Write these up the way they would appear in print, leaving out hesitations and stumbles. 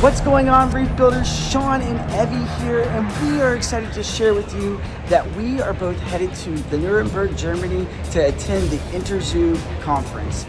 What's going on, Reef Builders? Sean and Evie here, and we are excited to share with you that we are both headed to the Nuremberg, Germany to attend the InterZoo conference.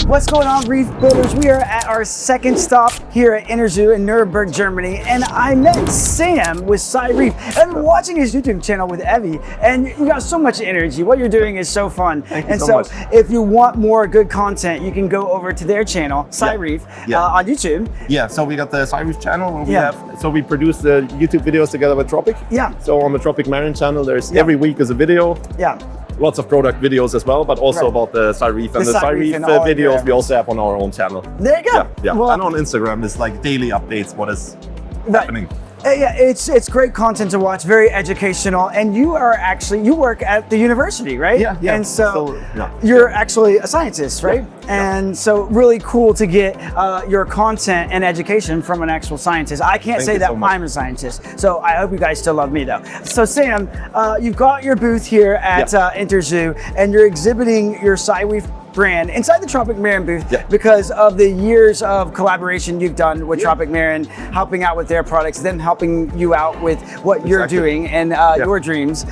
What's going on, Reef Builders? We are at our second stop here at InterZoo in Nuremberg, Germany, and I met Sam with Sci Reef. I've been watching his YouTube channel with Evie, and you got so much energy. What you're doing is so fun. Thank you so much. If you want more good content, you can go over to their channel, Sci Reef, on YouTube. Yeah, so we got the Sci Reef channel where we produce the YouTube videos together with Tropic. Yeah. So on the Tropic Marine channel, there's every week is a video. Yeah. Lots of product videos as well, but also about the Sci Reef and the Sci Reef videos we also have on our own channel. There you go. Yeah. Well, and on Instagram, it's like daily updates, what is happening. Yeah, it's great content to watch, very educational, and you work at the university, right? Yeah. And so you're actually a scientist, right? Yeah. And so really cool to get your content and education from an actual scientist. I can't say that I'm a scientist, so I hope you guys still love me though. So Sam, you've got your booth here at InterZoo, and you're exhibiting your Sci Reef brand inside the Tropic Marine booth because of the years of collaboration you've done with Tropic Marine, helping out with their products, them helping you out with what you're doing and your dreams.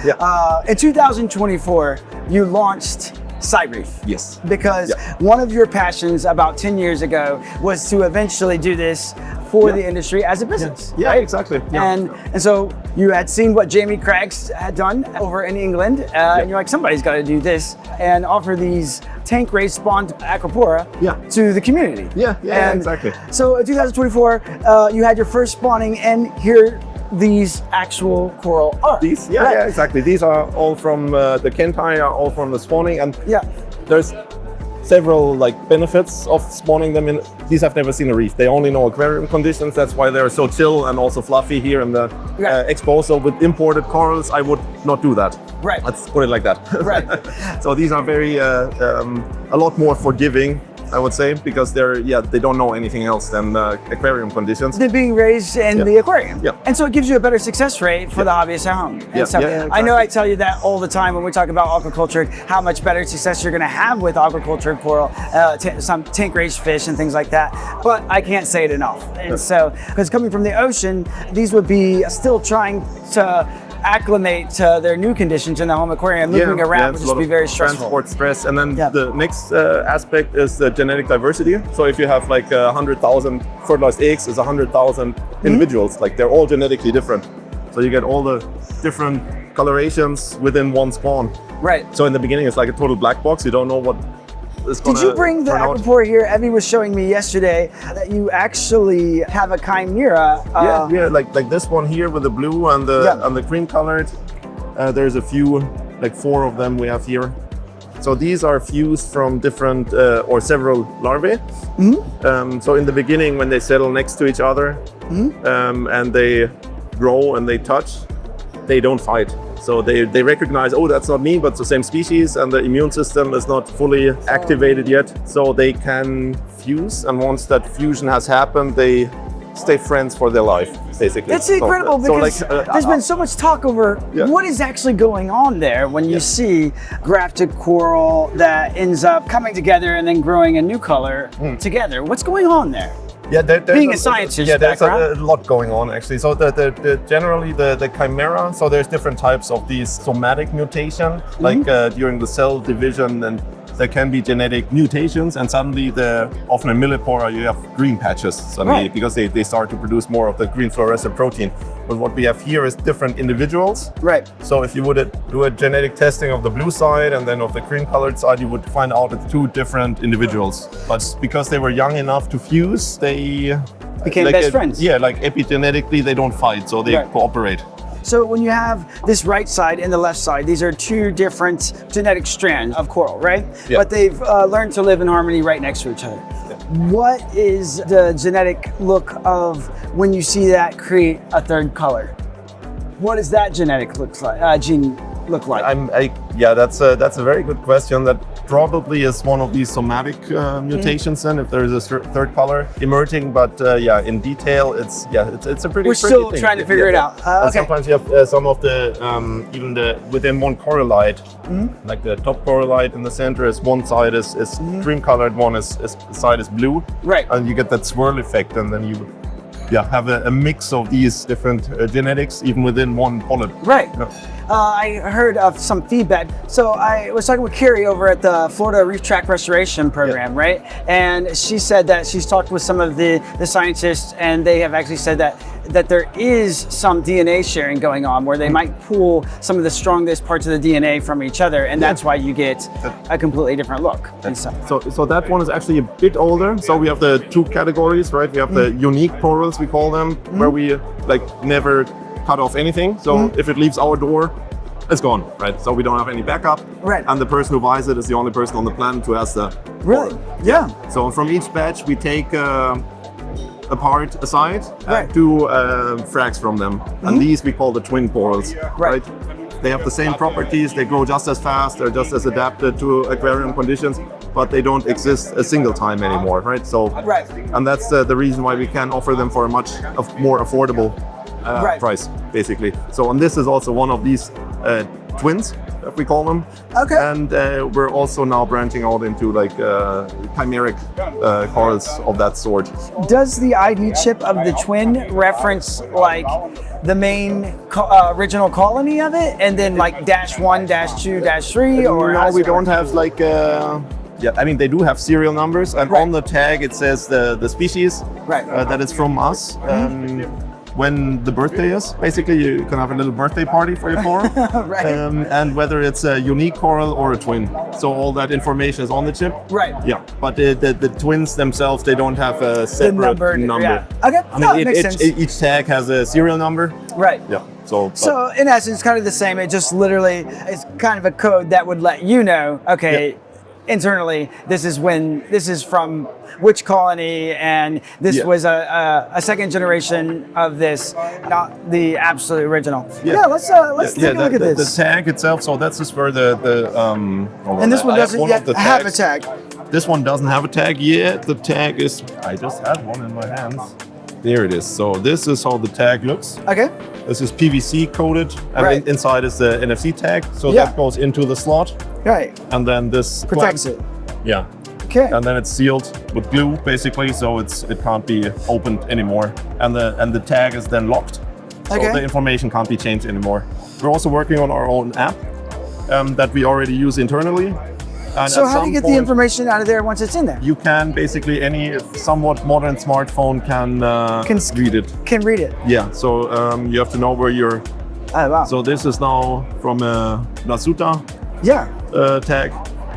In 2024, you launched Sci Reef. Yes. Because one of your passions about 10 years ago was to eventually do this for the industry as a business. Yeah, right? exactly. And so you had seen what Jamie Craggs had done over in England, and you're like, somebody's got to do this and offer these tank raised spawned Acropora to the community. Yeah, exactly. So in 2024, you had your first spawning, and here these actual coral are. These, exactly. These are all from the Kentai, are all from the spawning, and there's several benefits of spawning them in. These have never seen a reef. They only know aquarium conditions. That's why they're so chill and also fluffy here in the exposed. So with imported corals, I would not do that. Right. Let's put it like that. Right. So these are very a lot more forgiving, I would say, because they don't know anything else than aquarium conditions. They're being raised in the aquarium. Yeah. And so it gives you a better success rate for the hobbyist at home. And so exactly. I know I tell you that all the time when we talk about aquaculture, how much better success you're going to have with aquaculture coral, some tank raised fish and things like that. But I can't say it enough. And so, because coming from the ocean, these would be still trying to acclimate to their new conditions in the home aquarium. Moving around would just be very stressful. Transport stress. And then the next aspect is the genetic diversity. So if you have 100,000 fertilized eggs, is 100,000 individuals. They're all genetically different. So you get all the different colorations within one spawn. Right. So in the beginning, it's like a total black box. You don't know what is going to Did you bring the Acropora here? Evie was showing me yesterday that you actually have a chimera. Like this one here with the blue and the cream colored. There's a few, 4 of them we have here. So these are fused from different or several larvae. So in the beginning, when they settle next to each other and they grow and they touch, they don't fight. So they recognize, oh, that's not me, but it's the same species, and the immune system is not fully activated yet. So they can fuse, and once that fusion has happened, they stay friends for their life, basically. That's incredible, because there's been so much talk over what is actually going on there when you see grafted coral that ends up coming together and then growing a new color together. What's going on there? Being a scientist, there's a lot going on actually. So generally the chimera. So there's different types of these somatic mutation, during the cell division, and there can be genetic mutations, and suddenly often in millipora you have green patches suddenly because they start to produce more of the green fluorescent protein. But what we have here is different individuals. Right. So if you would do a genetic testing of the blue side and then of the cream colored side, you would find out it's 2 different individuals. But because they were young enough to fuse, they became best friends. Yeah, epigenetically they don't fight, so they cooperate. So when you have this right side and the left side, these are 2 different genetic strands of coral, right? Yeah. But they've learned to live in harmony right next to each other. What is the genetic look of when you see that create a third color? What does that genetic look like? Gene look like? Yeah, that's a very good question. That probably is one of these somatic mutations. Then, if there is a third color emerging, but yeah, in detail, it's a pretty. We're still trying to figure it out. Okay. Sometimes you have some of the even within one corallite, like the top corallite in the center is one side is cream colored, one side is blue. Right. And you get that swirl effect, and then you have a mix of these different genetics even within one polyp. Right. Yeah. I heard of some feedback. So I was talking with Carrie over at the Florida Reef Track Restoration Program, right? And she said that she's talked with some of the scientists, and they have actually said that there is some DNA sharing going on where they might pull some of the strongest parts of the DNA from each other, and that's why you get a completely different look. So that one is actually a bit older. So we have the two categories, right? We have the unique corals, we call them, where we like never cut off anything. So if it leaves our door, it's gone, right? So we don't have any backup. Right. And the person who buys it is the only person on the planet who has the Really? coral. Yeah. So from each batch, we take a part aside, Right. two frags from them. And these we call the twin corals, right? They have the same properties, they grow just as fast, they're just as adapted to aquarium conditions, but they don't exist a single time anymore, right? So, and that's the reason why we can offer them for a much more affordable price, basically. So, and this is also one of these twins, if we call them. Okay. And we're also now branching out into like chimeric corals of that sort. Does the ID chip of the twin reference like the main original colony of it, and then like -1, -2, -3, or no, we don't have like. Yeah, I mean they do have serial numbers, and on the tag it says the species that is from us. When the birthday is, basically you can have a little birthday party for your coral, and whether it's a unique coral or a twin. So all that information is on the chip. Right. Yeah, but the twins themselves, they don't have a separate number. Yeah. Okay, I mean, makes sense. each tag has a serial number. Right. Yeah. So in essence, kind of the same. It just literally is kind of a code that would let you know, okay, internally, this is from which colony, and this was a second generation of this, not the absolute original. Let's take a look at this. The tag itself, so that's just where and this one doesn't yet have a tag. This one doesn't have a tag yet. The tag is, I just had one in my hands. There it is. So this is how the tag looks. Okay. This is PVC coated, and inside is the NFC tag. So that goes into the slot. Right. And then this protects it. Yeah. Okay. And then it's sealed with glue, basically, so it can't be opened anymore. And the tag is then locked, so the information can't be changed anymore. We're also working on our own app that we already use internally. And so how do you get the information out of there once it's in there? You can basically, any somewhat modern smartphone can read it. Can read it. Yeah. So you have to know where you're. Oh wow. So this is now from a Nasuta tag.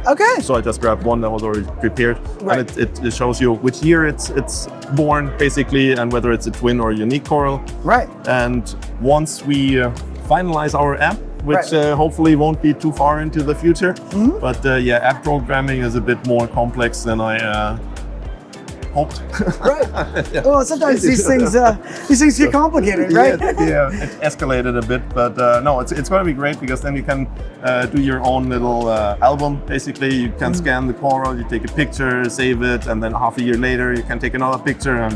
Okay. So I just grabbed one that was already prepared, and it shows you which year it's born, basically, and whether it's a twin or a unique coral. Right. And once we finalize our app, which hopefully won't be too far into the future, but app programming is a bit more complex than I hoped. Right. Well, sometimes these things get complicated, right? Yeah, it escalated a bit, but no, it's going to be great, because then you can do your own little album. Basically, you can scan the coral, you take a picture, save it, and then half a year later you can take another picture and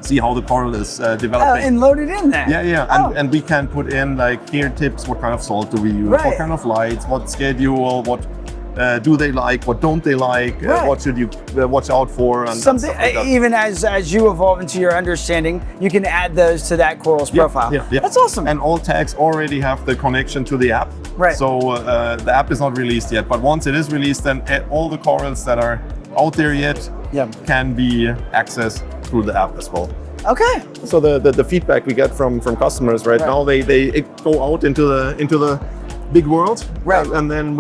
see how the coral is developing. And load it in there. Yeah. And we can put in like here tips: what kind of salt do we use? What kind of lights? What schedule? What do they like? What don't they like? What should you watch out for? And something like even as you evolve into your understanding, you can add those to that coral's profile. Yeah. That's awesome. And all tags already have the connection to the app. Right. So the app is not released yet, but once it is released, then all the corals that are out there yet can be accessed through the app as well. Okay. So the feedback we get from customers now, they go out into the big world, and then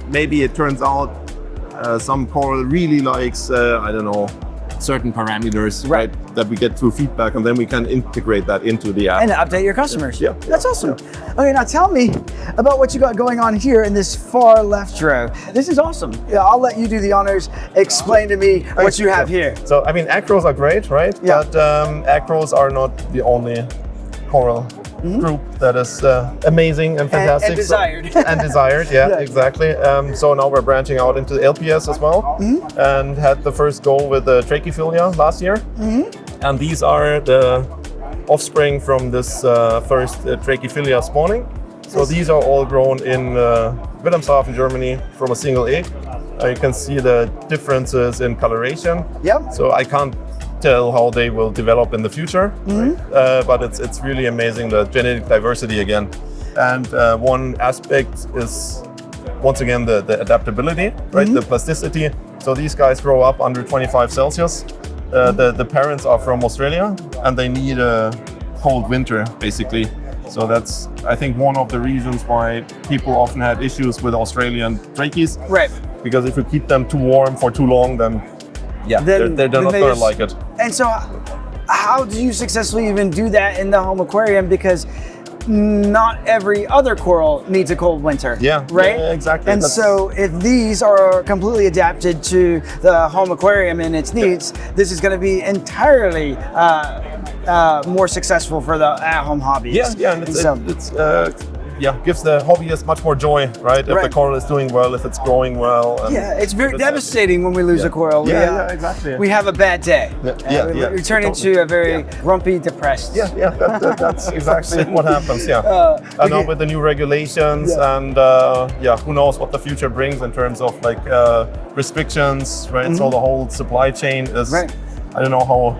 maybe it turns out some coral really likes I don't know, certain parameters, that we get through feedback, and then we can integrate that into the app and update your customers. Yeah. That's awesome. Okay, now tell me about what you got going on here in this far left row. This is awesome. Yeah, I'll let you do the honors. Explain to me what you have here. So I mean, acros are great, right? Yeah. But acros are not the only coral group that is amazing and fantastic. And desired. And desired, yeah, exactly. So now we're branching out into the LPS as well, and had the first go with the Trachyphilia last year. And these are the offspring from this first Trachyphilia spawning. So these are all grown in Wilhelmshaven, Germany, from a single egg. You can see the differences in coloration. Yep. So I can't tell how they will develop in the future, but it's really amazing, the genetic diversity again. And one aspect is, once again, the adaptability, right? The plasticity. So these guys grow up under 25 Celsius. The parents are from Australia, and they need a cold winter, basically. So that's, I think, one of the reasons why people often had issues with Australian trachees. Right. Because if you keep them too warm for too long, then they're not going to like it. And so how do you successfully even do that in the home aquarium? Because not every other coral needs a cold winter. Yeah, right? Yeah, exactly. And so if these are completely adapted to the home aquarium and its needs, this is going to be entirely more successful for the at-home hobbyist. Yeah, and it's gives the hobbyist much more joy, right? If the coral is doing well, if it's growing well. It's very devastating when we lose a coral. Yeah, exactly. We have a bad day. We turn into a very grumpy, depressed. That's exactly what happens. And now with the new regulations and who knows what the future brings in terms of like restrictions, right? So the whole supply chain is, I don't know how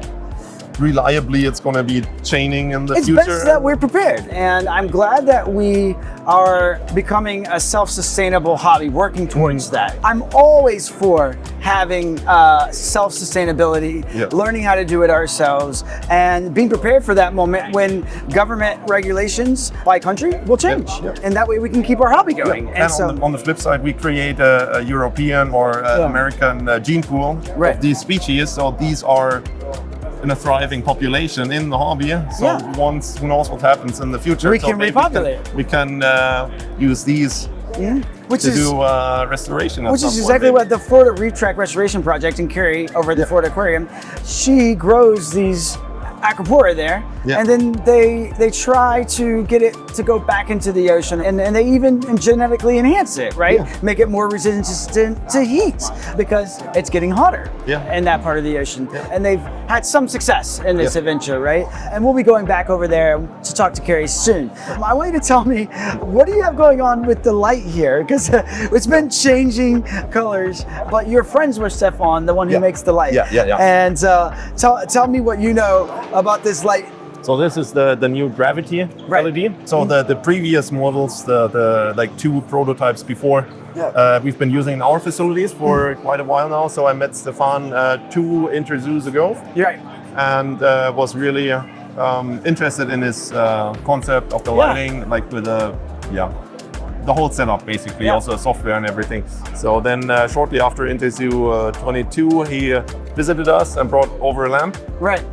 reliably it's going to be chaining in the future. It's best that we're prepared, and I'm glad that we are becoming a self-sustainable hobby, working towards that. I'm always for having self-sustainability, learning how to do it ourselves, and being prepared for that moment when government regulations by country will change, and that way we can keep our hobby going. And so, on the flip side, we create a European or American gene pool of these species, so these are in a thriving population in the hobby. So once, who knows what happens in the future. We can repopulate. We can use these to do restoration. Which is exactly what the Florida Reef Track Restoration Project in Cary over at the Florida Aquarium, she grows these Acropora there, and then they try to get it to go back into the ocean, and they even genetically enhance it, right? Make it more resistant to heat because it's getting hotter in that part of the ocean. And they've had some success in this adventure, right? And we'll be going back over there to talk to Cary soon. I want you to tell me, what do you have going on with the light here? Because it's been changing colors, but you're friends with Stefan, the one who makes the light. And tell me what you know about this light. So this is the new gravity LED. So the previous models, the like 2 prototypes before, we've been using in our facilities for quite a while now. So I met Stefan 2 InterZoos ago, and was really interested in his concept of the lighting, like with the whole setup, basically, also software and everything. So then shortly after InterZoo 22, he visited us and brought over a lamp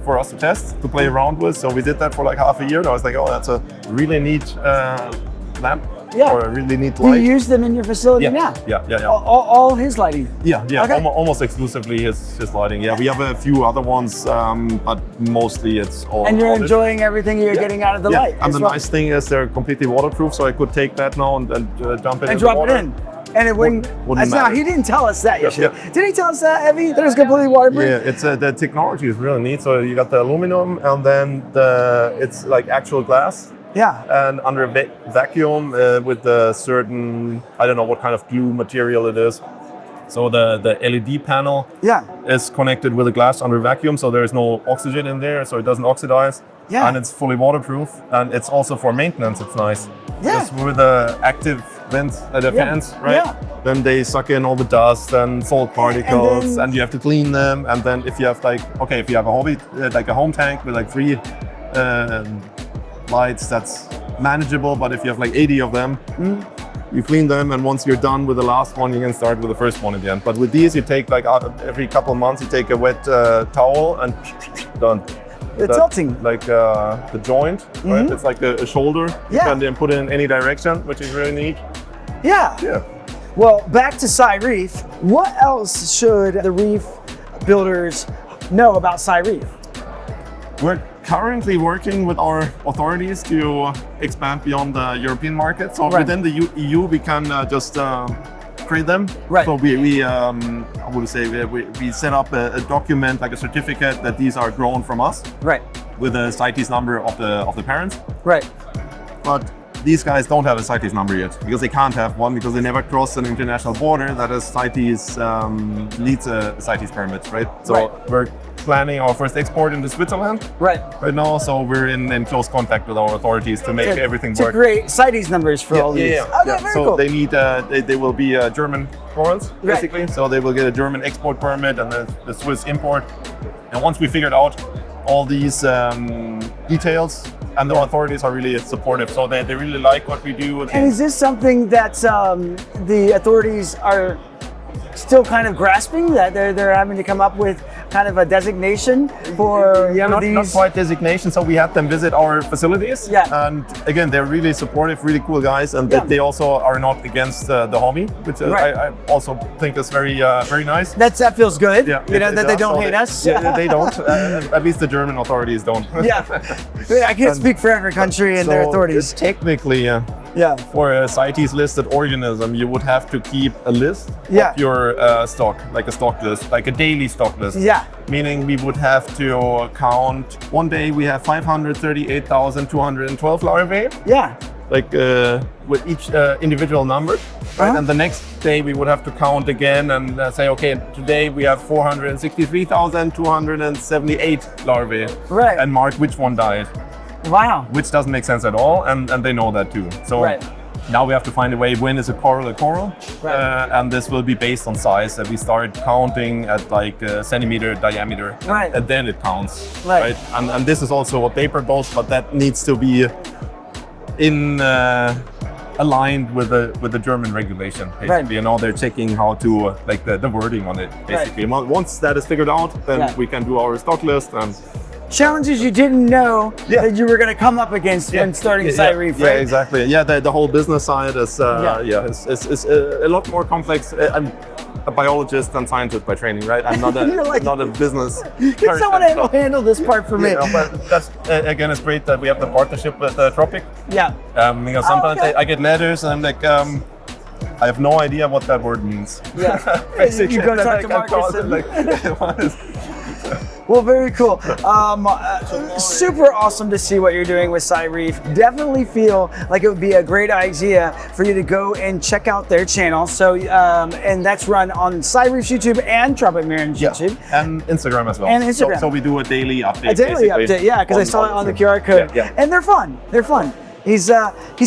for us to test, to play around with. So we did that for like half a year. And I was like, oh, that's a really neat lamp. Or a really neat light. Do you use them in your facility now? Yeah. All his lighting? Almost exclusively his lighting. We have a few other ones, but mostly it's all. And you're enjoying everything you're getting out of the light. And the nice thing is they're completely waterproof, so I could take that now and dump it in and drop the water. it in. And it wouldn't matter. He didn't tell us that yesterday. Did he tell us that, Evie? That it's completely waterproof? Yeah, it's the technology is really neat. So you got the aluminum, and then it's like actual glass. And under a vacuum with a certain, I don't know what kind of glue material it is. So the LED panel is connected with a glass under vacuum, so there's no oxygen in there, so it doesn't oxidize. And it's fully waterproof, and it's also for maintenance. It's nice. Just with the active vents, the fans, right? Then they suck in all the dust and salt particles, and you have to clean them. And then if you have if you have a hobby, like a home tank with like 3 lights, that's manageable. But if you have like 80 of them, you clean them, and once you're done with the last one, you can start with the first one again. But with these, you take like every couple of months, you take a wet towel and done. It's tilting. Like the joint, right? It's like a shoulder. You can then put it in any direction, which is really neat. Well, back to Sci Reef. What else should the reef builders know about Sci Reef? We're currently working with our authorities to expand beyond the European market. So within the EU, we can just create them. Right. So we I would say we set up a document, like a certificate, that these are grown from us. Right. With a CITES number of the parents. Right. But these guys don't have a CITES number yet, because they can't have one, because they never crossed an international border that is CITES needs a CITES permit, right? So we're planning our first export into Switzerland right now, so we're in close contact with our authorities to make everything work. To create CITES numbers for all these. Okay, very so cool. they need they will be German corals basically, so they will get a German export permit and the Swiss import. And once we figured out all these details, and the authorities are really supportive, so they really like what we do. And is this something that the authorities are still kind of grasping, that they're having to come up with kind of a designation for these? Not quite designation. So we had them visit our facilities. And again, they're really supportive, really cool guys, and they also are not against the hobby, which I also think is very nice. That feels good. You know, that they don't hate us. They don't. At least the German authorities don't. I can't speak for every country and their authorities. Technically, for a CITES listed organism, you would have to keep a list of your stock, like a stock list, like a daily stock list. Meaning we would have to count, one day we have 538,212 larvae. Like with each individual number, right? And the next day we would have to count again and say, okay, today we have 463,278 larvae. And mark which one died. Wow. Which doesn't make sense at all, and they know that too. So now we have to find a way, when is a coral a coral? And this will be based on size, that we start counting at like a centimeter diameter, and then it counts. And this is also a paper boat, but that needs to be aligned with the German regulation, basically. You know, they're checking how to, like the wording on it, basically. Once that is figured out, then we can do our stock list. And challenges you didn't know that you were going to come up against when starting Sci Reef, right? Yeah, exactly. Yeah, the whole business side is is a lot more complex. I'm a biologist and scientist by training, right? I'm not a not a business. Can someone handle this part for me? But that's again, it's great that we have the partnership with Tropic. Because sometimes I get letters and I'm like, I have no idea what that word means. Basically, you go talk to Marcus. Well, very cool. Super awesome to see what you're doing with Sci Reef. Definitely feel like it would be a great idea for you to go and check out their channel. So, and that's run on Sci Reef's YouTube and Tropic Marin's YouTube. And Instagram as well. And Instagram. So we do a daily update. A daily update, because I saw it on the QR code. And they're fun. They're fun. He's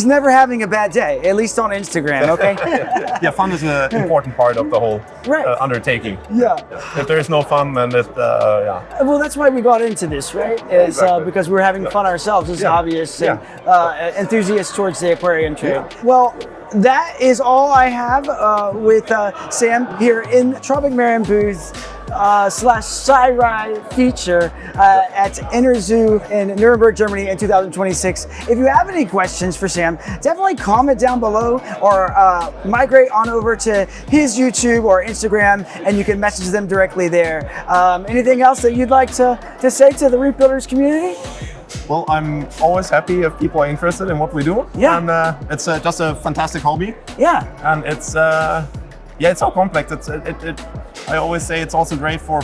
never having a bad day, at least on Instagram, okay? Fun is an important part of the whole undertaking. If there is no fun, then Well, that's why we got into this, right? Is because we're having fun ourselves as hobbyists and enthusiasts towards the aquarium trade. Well, that is all I have with Sam here in Tropic Marin booth / Sci Reef feature at InterZoo in Nuremberg, Germany in 2026. If you have any questions for Sam, definitely comment down below or migrate on over to his YouTube or Instagram and you can message them directly there. Anything else that you'd like to say to the Reef Builders community? Well, I'm always happy if people are interested in what we do. And it's just a fantastic hobby. And it's so complex. I always say it's also great for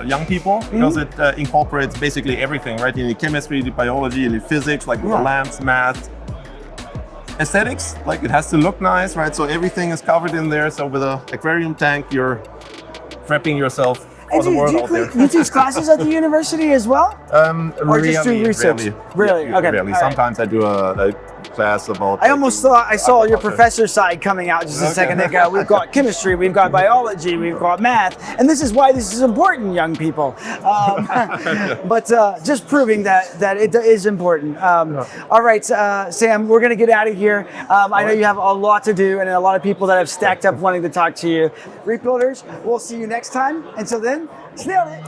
young people because it incorporates basically everything, right? You need chemistry, you need biology, you need physics, like lamps, math, aesthetics. Like it has to look nice, right? So everything is covered in there. So with an aquarium tank, you're prepping yourself. Do you teach classes at the university as well? Or just do research? Really? Okay. Really. Sometimes I do a class about... I almost thought I saw your professor side coming out just a second ago. We've got chemistry, we've got biology, we've got math, and this is why this is important, young people. But just proving that it is important. All right, Sam, we're going to get out of here. I know you have a lot to do and a lot of people that have stacked up wanting to talk to you. Reef Builders, we'll see you next time. Until then, snailed it.